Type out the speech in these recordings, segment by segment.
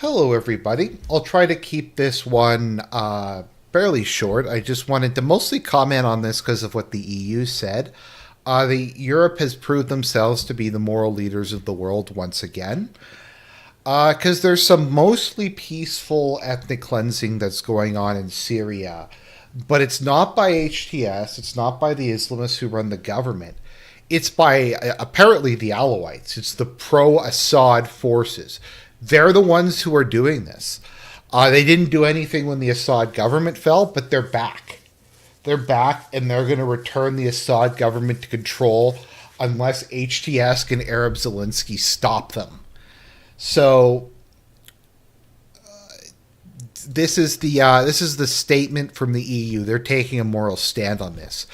Hello, everybody. I'll try to keep this one fairly short. I just wanted to mostly comment on this because of what the EU said. The Europe has proved themselves to be the moral leaders of the world once again. Because there's some mostly peaceful ethnic cleansing that's going on in Syria, but it's not by HTS. It's not by the Islamists who run the government. It's by apparently the Alawites. It's the pro-Assad forces. They're the ones who are doing this. They didn't do anything when the Assad government fell, but they're back. They're back, and they're going to return the Assad government to control unless HTS and Arab Zelensky stop them. So this is the statement from the EU. They're taking a moral stand on this.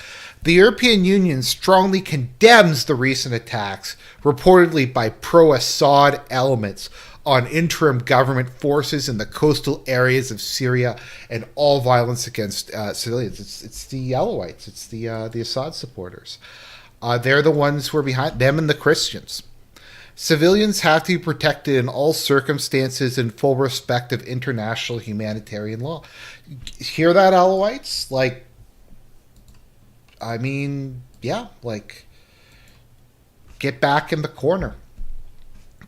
The European Union strongly condemns the recent attacks, reportedly by pro-Assad elements, on interim government forces in the coastal areas of Syria and all violence against civilians. It's the Alawites. It's the Assad supporters. They're the ones who are behind them and the Christians. Civilians have to be protected in all circumstances in full respect of international humanitarian law. Hear that, Alawites? Get back in the corner.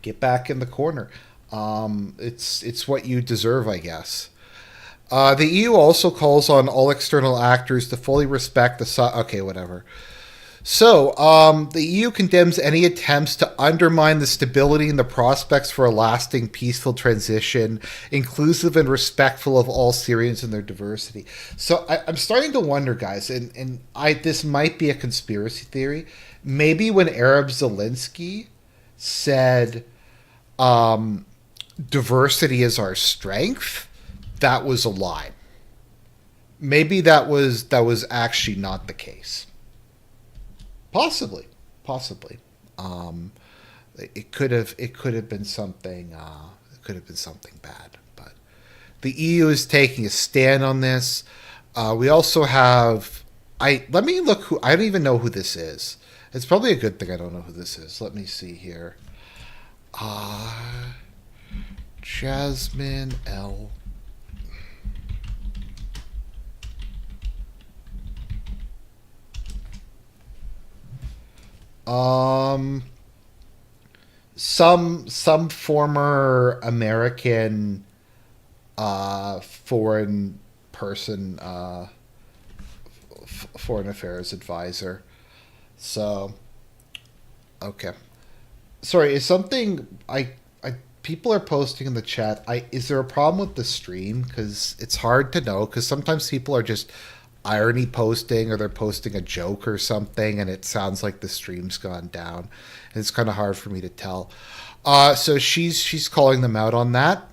Get back in the corner. It's what you deserve, I guess. The EU also calls on all external actors to fully respect the... Okay, whatever. So, the EU condemns any attempts to undermine the stability and the prospects for a lasting peaceful transition, inclusive and respectful of all Syrians and their diversity. So, I'm starting to wonder, guys, and this might be a conspiracy theory. Maybe when Arab Zelensky said, diversity is our strength, that was a lie. Maybe that was actually not the case. Possibly. It could have been something. It could have been something bad. But the EU is taking a stand on this. We also have. Let me look. I don't even know who this is. It's probably a good thing I don't know who this is. Let me see here. Jasmine L. Some former American foreign person, foreign affairs advisor. So, okay. Sorry, is something people are posting in the chat. Is there a problem with the stream? Because it's hard to know. Because sometimes people are just irony posting, or they're posting a joke or something, and it sounds like the stream's gone down, and it's kind of hard for me to tell. So she's calling them out on that.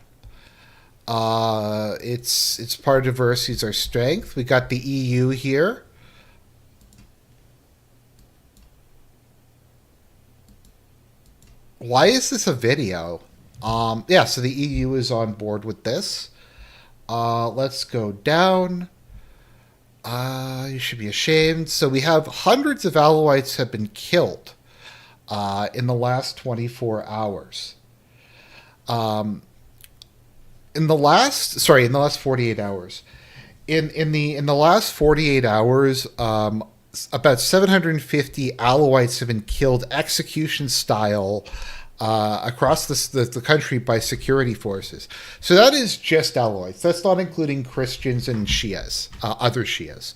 It's part of diversity is our strength. We got the EU here. Why is this a video? Yeah, so the EU is on board with this. Let's go down. You should be ashamed. So we have hundreds of Alawites have been killed in the last 24 hours. In the last 48 hours. In the last 48 hours, about 750 Alawites have been killed execution style across the country by security forces. So that is just Alawites. That's not including Christians and Shias, other Shias,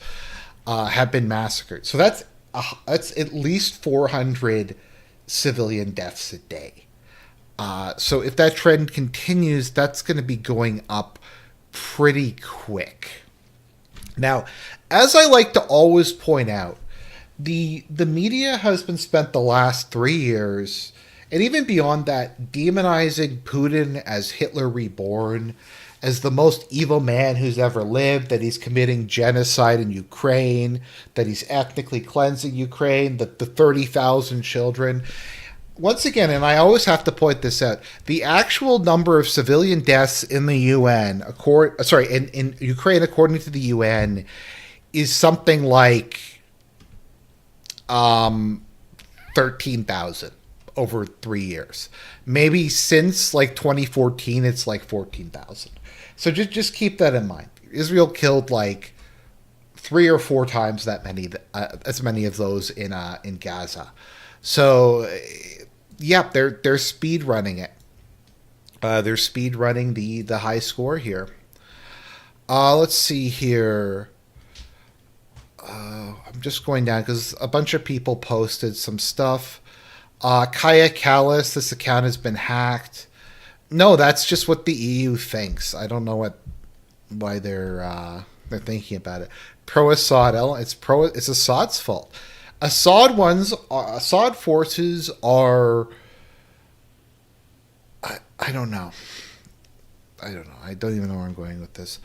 have been massacred. So that's at least 400 civilian deaths a day. So if that trend continues, that's going to be going up pretty quick. Now, as I like to always point out, the media has been spent the last 3 years, and even beyond that, demonizing Putin as Hitler reborn, as the most evil man who's ever lived, that he's committing genocide in Ukraine, that he's ethnically cleansing Ukraine, that the 30,000 children. Once again, and I always have to point this out, the actual number of civilian deaths in the UN, in Ukraine, according to the UN, is something like 13,000 over 3 years. Maybe since like 2014, it's like 14,000. So just keep that in mind. Israel killed like 3 or 4 times that many, as many of those in Gaza. So, yeah, they're speed running it. They're speed running the high score here. Let's see here. I'm just going down because a bunch of people posted some stuff. Kaya Kallis, this account has been hacked. No, that's just what the EU thinks. I don't know why they're thinking about it. Pro Assad, it's Assad's fault. Assad forces are. I don't know. I don't know. I don't even know where I'm going with this.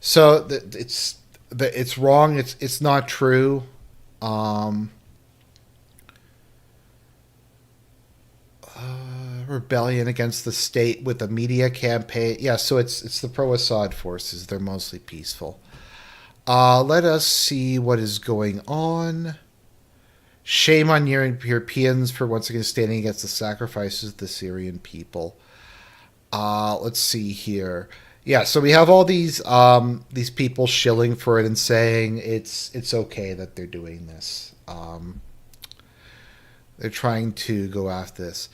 So it's wrong. It's not true. Rebellion against the state with a media campaign. Yeah, so it's the pro-Assad forces. They're mostly peaceful. Let us see what is going on. Shame on Europeans for once again standing against the sacrifices of the Syrian people. Let's see here. Yeah, so we have all these people shilling for it and saying it's okay that they're doing this. They're trying to go after this.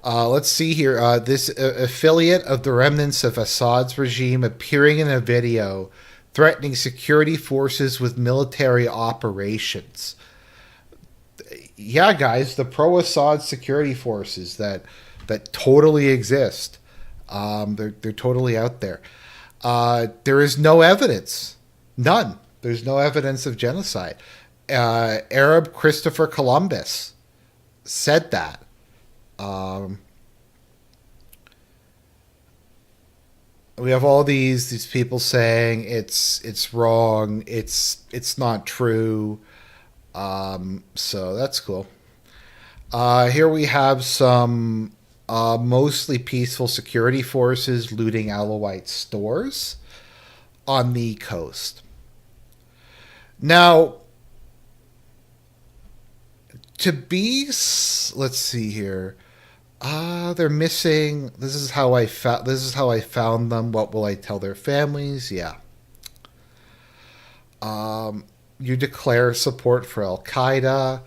Let's see here. This affiliate of the remnants of Assad's regime appearing in a video threatening security forces with military operations. Yeah, guys, the pro-Assad security forces that totally exist. They're totally out there. There is no evidence. None. There's no evidence of genocide. Arab Christopher Columbus said that. We have all these people saying it's wrong. It's not true. So that's cool. Here we have some mostly peaceful security forces looting Alawite stores on the coast. Now, let's see here. They're missing. This is how I found them. What will I tell their families? Yeah. You declare support for Al Qaeda.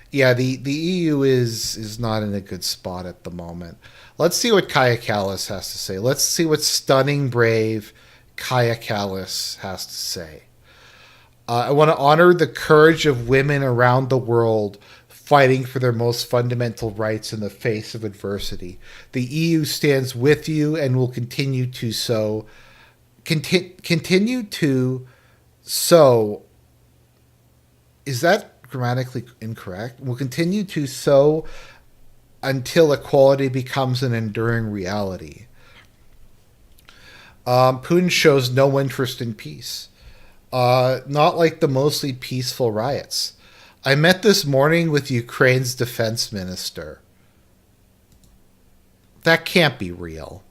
Yeah, the EU is not in a good spot at the moment. Let's see what Kaya Kallis has to say. Let's see what stunning brave Kaya Kallis has to say. I want to honor the courage of women around the world fighting for their most fundamental rights in the face of adversity. The EU stands with you and will continue to so. Continue to so. Is that grammatically incorrect? Will continue to so until equality becomes an enduring reality. Putin shows no interest in peace. Not like the mostly peaceful riots. I met this morning with Ukraine's defense minister. That can't be real.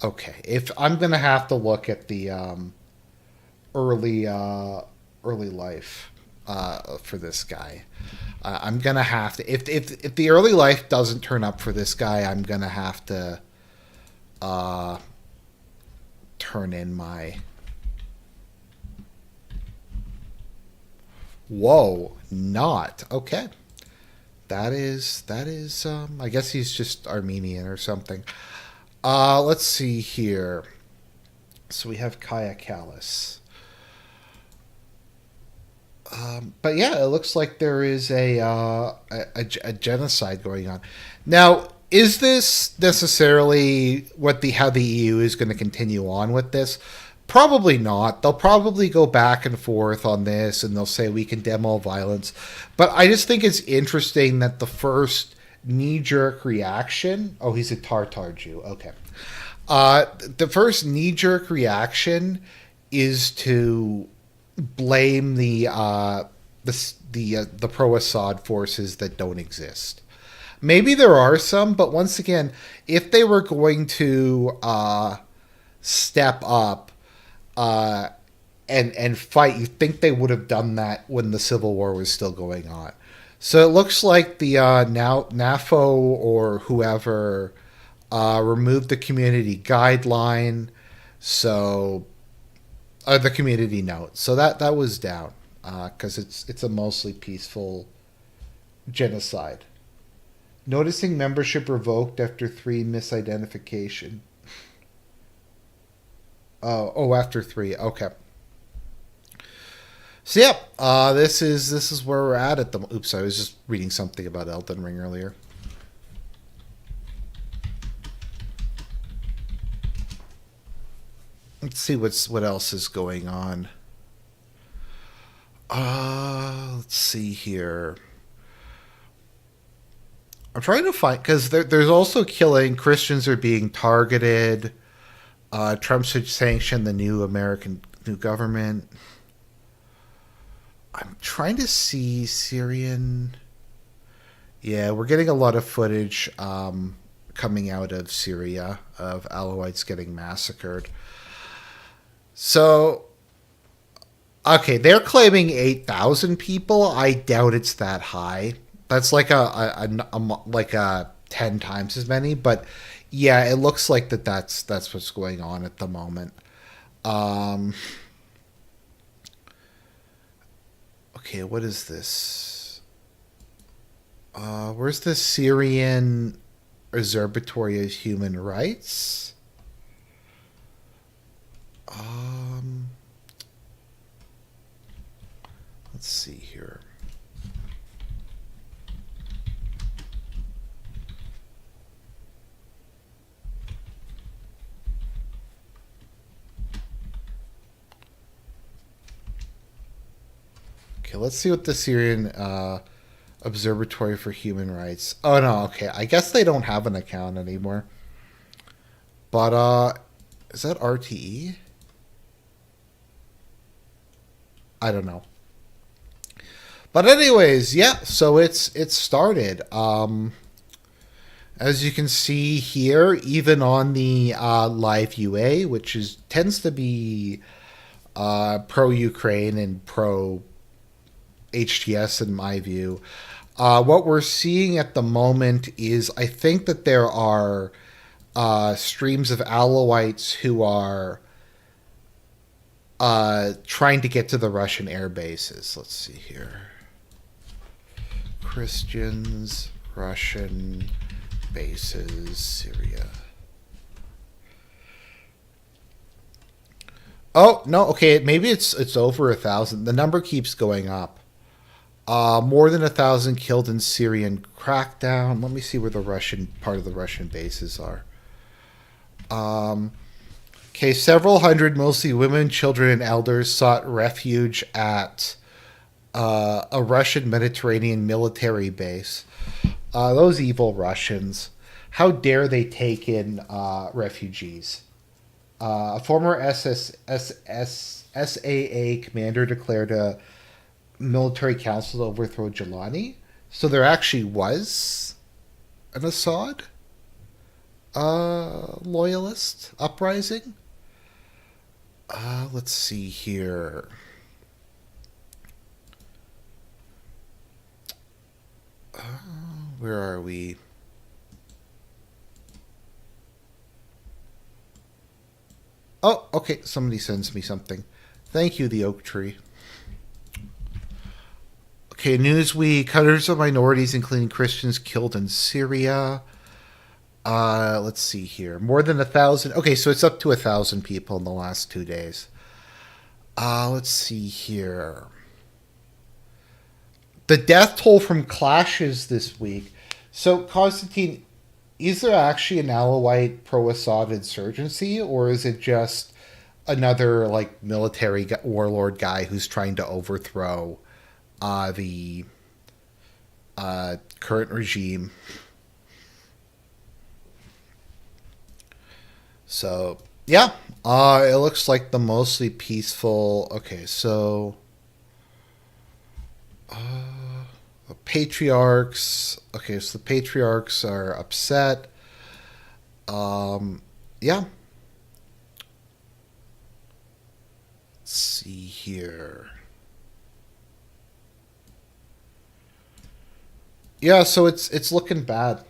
Okay, if I'm gonna have to look at the early life for this guy, I'm gonna have to. If the early life doesn't turn up for this guy, I'm gonna have to turn in my. Whoa, not okay. That is. I guess he's just Armenian or something. Let's see here. So we have Kaya Kallis. But yeah, it looks like there is a genocide going on. Now, is this necessarily how the EU is going to continue on with this? Probably not. They'll probably go back and forth on this, and they'll say we condemn all violence. But I just think it's interesting that the first knee-jerk reaction... Oh, he's a Tartar Jew. Okay. The first knee-jerk reaction is to blame the pro-Assad forces that don't exist. Maybe there are some, but once again, if they were going to step up and fight, you'd think they would have done that when the Civil War was still going on. So it looks like the now NAFO or whoever removed the community guideline. So the community note. So that was down because it's a mostly peaceful genocide. Noticing membership revoked after 3 misidentification. After 3. Okay. So yeah, this is where we're at the. Oops, I was just reading something about Elden Ring earlier. Let's see what else is going on. Let's see here. I'm trying to find because there's also killing. Christians are being targeted. Trump should sanction the new government. I'm trying to see Syrian. Yeah, we're getting a lot of footage coming out of Syria of Alawites getting massacred. So, okay, they're claiming 8,000 people. I doubt it's that high. That's like a 10 times as many. But yeah, it looks like that's what's going on at the moment. Um, okay, what is this? Where's the Syrian Observatory of Human Rights? Um, let's see here. Okay, let's see what the Syrian Observatory for Human Rights. Oh no, okay. I guess they don't have an account anymore. But is that RTE? I don't know. But anyways, yeah, so it's started. As you can see here, even on the live UA, which is tends to be pro Ukraine and pro HTS in my view. What we're seeing at the moment is I think that there are streams of Alawites who are trying to get to the Russian air bases. Let's see here. Christians, Russian bases, Syria. Oh no, okay, maybe it's over 1,000. The number keeps going up. More than 1,000 killed in Syrian crackdown. Let me see where the Russian part of the Russian bases are. Okay, several hundred, mostly women, children, and elders, sought refuge at a Russian Mediterranean military base. Those evil Russians. How dare they take in refugees? A former SAA commander declared a military council to overthrow Jelani. So there actually was an Assad loyalist uprising. Let's see here. Where are we? Oh, okay. Somebody sends me something. Thank you, the oak tree. Okay, Newsweek. Hundreds of minorities, including Christians, killed in Syria. Let's see here. More than 1,000. Okay, so it's up to 1,000 people in the last 2 days. Let's see here. The death toll from clashes this week. So, Constantine, is there actually an Alawite pro-Assad insurgency, or is it just another like military warlord guy who's trying to overthrow the current regime? So yeah, it looks like the mostly peaceful. Okay, so the patriarchs. Okay, so the patriarchs are upset. Yeah. Let's see here. Yeah, so it's looking bad.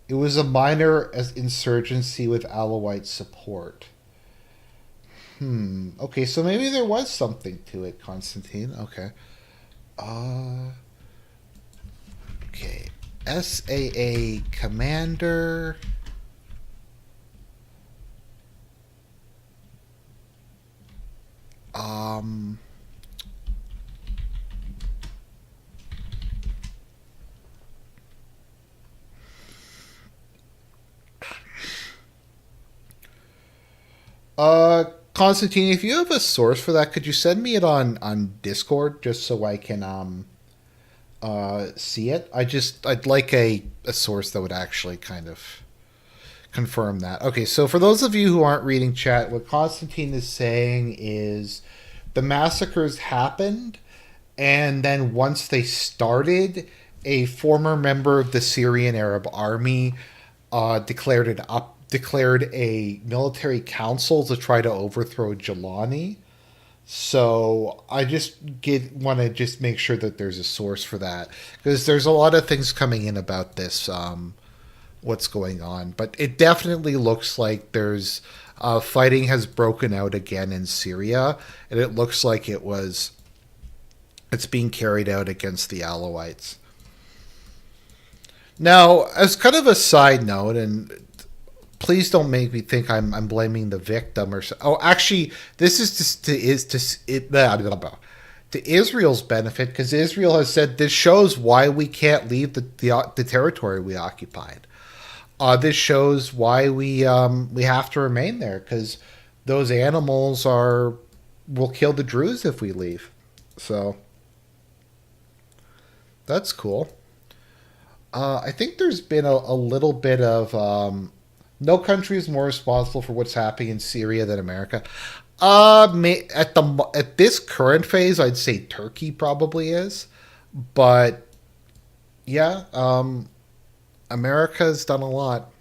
It was a minor as insurgency with Alawite support. Okay, so maybe there was something to it, Constantine. Okay. Uh. Okay. SAA commander. Um. Constantine, if you have a source for that, could you send me it on Discord just so I can see it? I'd like a source that would actually kind of confirm that. Okay, so for those of you who aren't reading chat, what Constantine is saying is the massacres happened, and then once they started, a former member of the Syrian Arab Army declared a military council to try to overthrow Jelani. So I just want to just make sure that there's a source for that because there's a lot of things coming in about this. What's going on, but it definitely looks like there's fighting has broken out again in Syria, and it looks like it's being carried out against the Alawites. Now, as kind of a side note, and please don't make me think I'm blaming the victim or so. Oh, actually, this is to Israel's benefit because Israel has said this shows why we can't leave the territory we occupied. This shows why we have to remain there because those animals will kill the Druze if we leave. So that's cool. I think there's been a little bit of no country is more responsible for what's happening in Syria than America. At this current phase, I'd say Turkey probably is, but yeah, America's done a lot.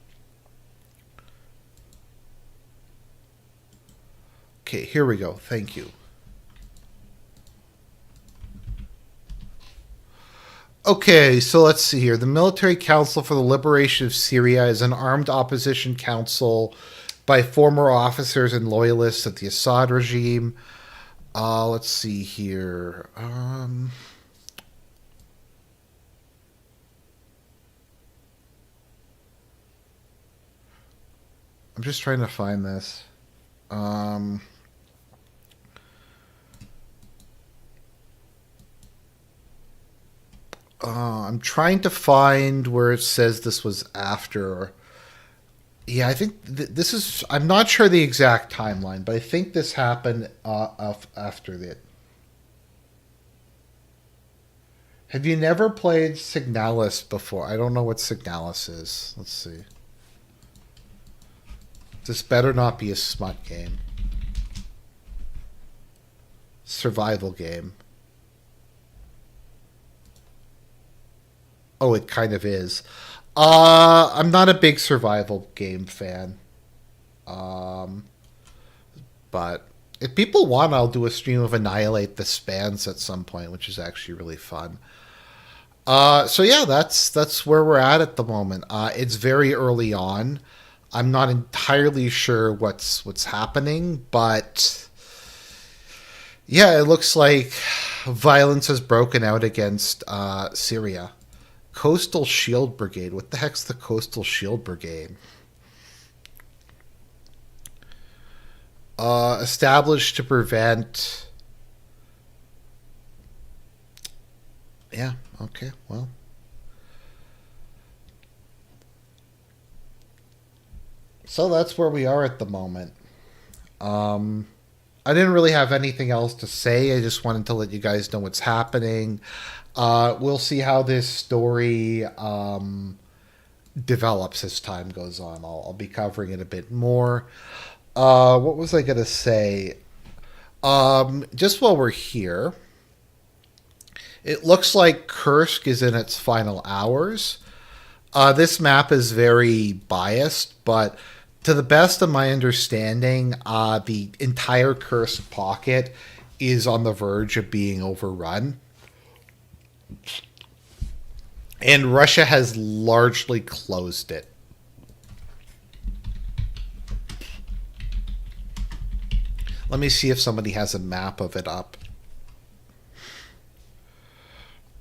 Okay, here we go. Thank you. Okay, so let's see here. The Military Council for the Liberation of Syria is an armed opposition council by former officers and loyalists of the Assad regime. Let's see here. I'm just trying to find this. I'm trying to find where it says this was after. Yeah, I think this is. I'm not sure the exact timeline, but I think this happened after it. Have you never played Signalis before? I don't know what Signalis is. Let's see. This better not be a smut game. Survival game. Oh, it kind of is. I'm not a big survival game fan. Um, but if people want, I'll do a stream of Annihilate the Spans at some point, which is actually really fun. So yeah, that's where we're at the moment. It's very early on. I'm not entirely sure what's happening, but yeah, it looks like violence has broken out against Syria. Coastal Shield Brigade. What the heck's the Coastal Shield Brigade? Established to prevent. Yeah. Okay. Well. So that's where we are at the moment. I didn't really have anything else to say. I just wanted to let you guys know what's happening. We'll see how this story develops as time goes on. I'll be covering it a bit more. What was I going to say? Just while we're here, it looks like Kursk is in its final hours. This map is very biased, but to the best of my understanding, the entire Kursk pocket is on the verge of being overrun. And Russia has largely closed it. Let me see if somebody has a map of it up.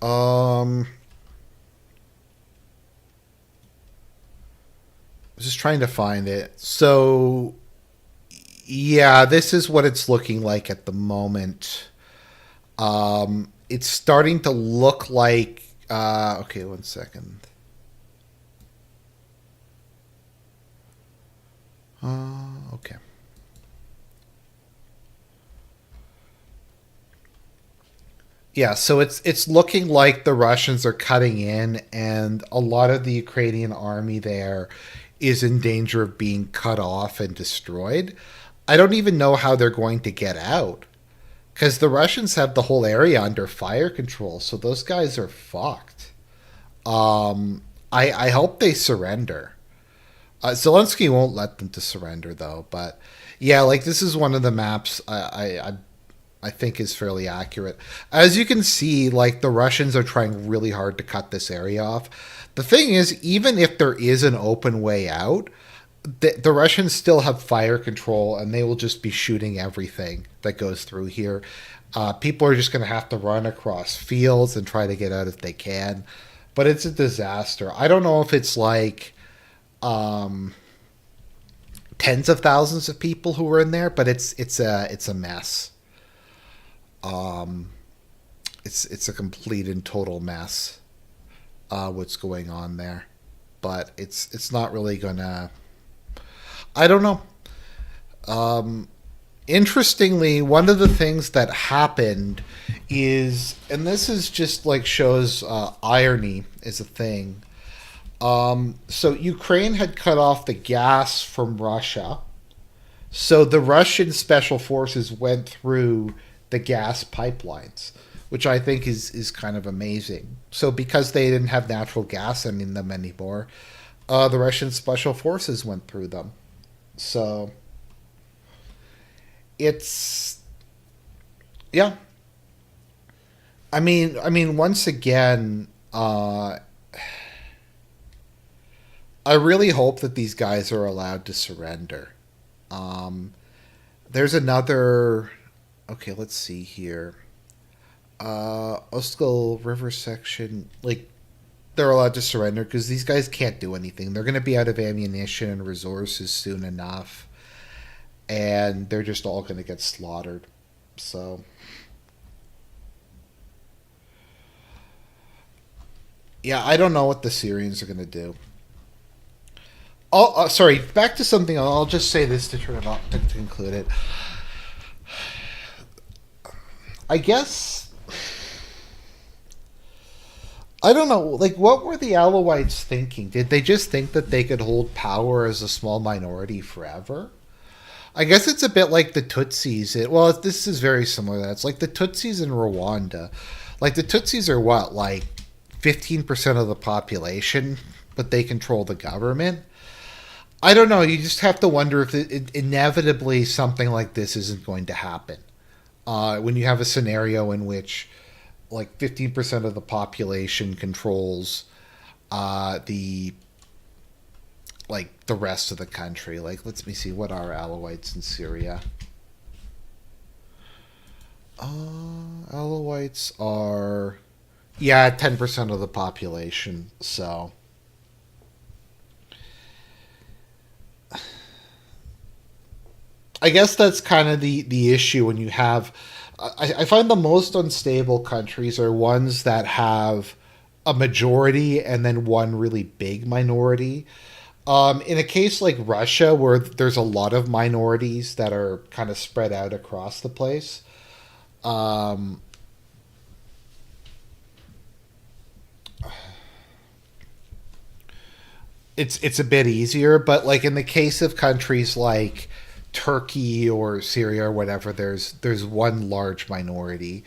I'm just trying to find it. So, yeah, this is what it's looking like at the moment. It's starting to look like. Okay, one second. Okay. Yeah, so it's looking like the Russians are cutting in, and a lot of the Ukrainian army there is in danger of being cut off and destroyed. I don't even know how they're going to get out because the Russians have the whole area under fire control, so those guys are fucked. I hope they surrender. Zelensky won't let them to surrender though, but yeah, like this is one of the maps I think is fairly accurate. As you can see, like the Russians are trying really hard to cut this area off. The thing is, even if there is an open way out, the Russians still have fire control, and they will just be shooting everything that goes through here. People are just going to have to run across fields and try to get out if they can, but it's a disaster. I don't know if it's like tens of thousands of people who are in there, but it's a mess. Um, it's a complete and total mess. What's going on there, but it's not really gonna. I don't know. Interestingly, one of the things that happened is, and this is just like shows irony is a thing. So Ukraine had cut off the gas from Russia, so the Russian special forces went through the gas pipelines, which I think is kind of amazing. So because they didn't have natural gas in them anymore, the Russian special forces went through them. So it's yeah. I mean, once again, I really hope that these guys are allowed to surrender. Um, there's another. Okay, let's see here. Oskal River section, like they're allowed to surrender because these guys can't do anything. They're going to be out of ammunition and resources soon enough, and they're just all going to get slaughtered. So, yeah, I don't know what the Syrians are going to do. Oh, sorry. Back to something. I'll just say this to turn it off to conclude it. I guess I don't know. Like, what were the Alawites thinking? Did they just think that they could hold power as a small minority forever? I guess it's a bit like the Tutsis. Well, this is very similar to that. It's like the Tutsis in Rwanda. Like, the Tutsis are what, like 15% of the population, but they control the government? I don't know. You just have to wonder if inevitably something like this isn't going to happen. When you have a scenario in which like 15% of the population controls the like the rest of the country. Like, let me see, what are Alawites in Syria? Alawites are, yeah, 10% of the population. So I guess that's kind of the issue when you have. I find the most unstable countries are ones that have a majority and then one really big minority. In a case like Russia, where there's a lot of minorities that are kind of spread out across the place, um, it's a bit easier. But like in the case of countries like Turkey or Syria or whatever, there's one large minority,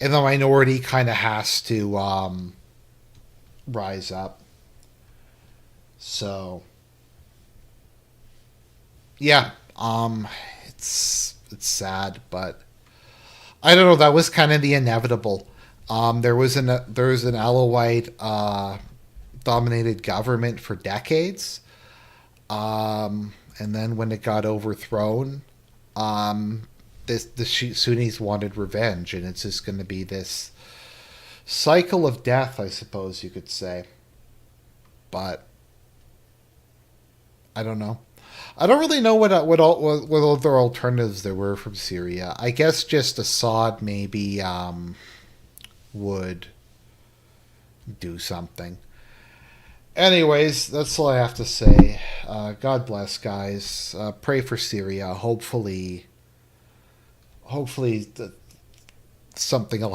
and the minority kind of has to rise up. So yeah, it's sad, but I don't know. That was kind of the inevitable. There was an Alawite dominated government for decades, and then when it got overthrown, the Sunnis wanted revenge, and it's just going to be this cycle of death, I suppose you could say. But I don't know. I don't really know what other alternatives there were from Syria. I guess just Assad maybe would do something. Anyways, that's all I have to say. God bless, guys. Pray for Syria. Hopefully, something will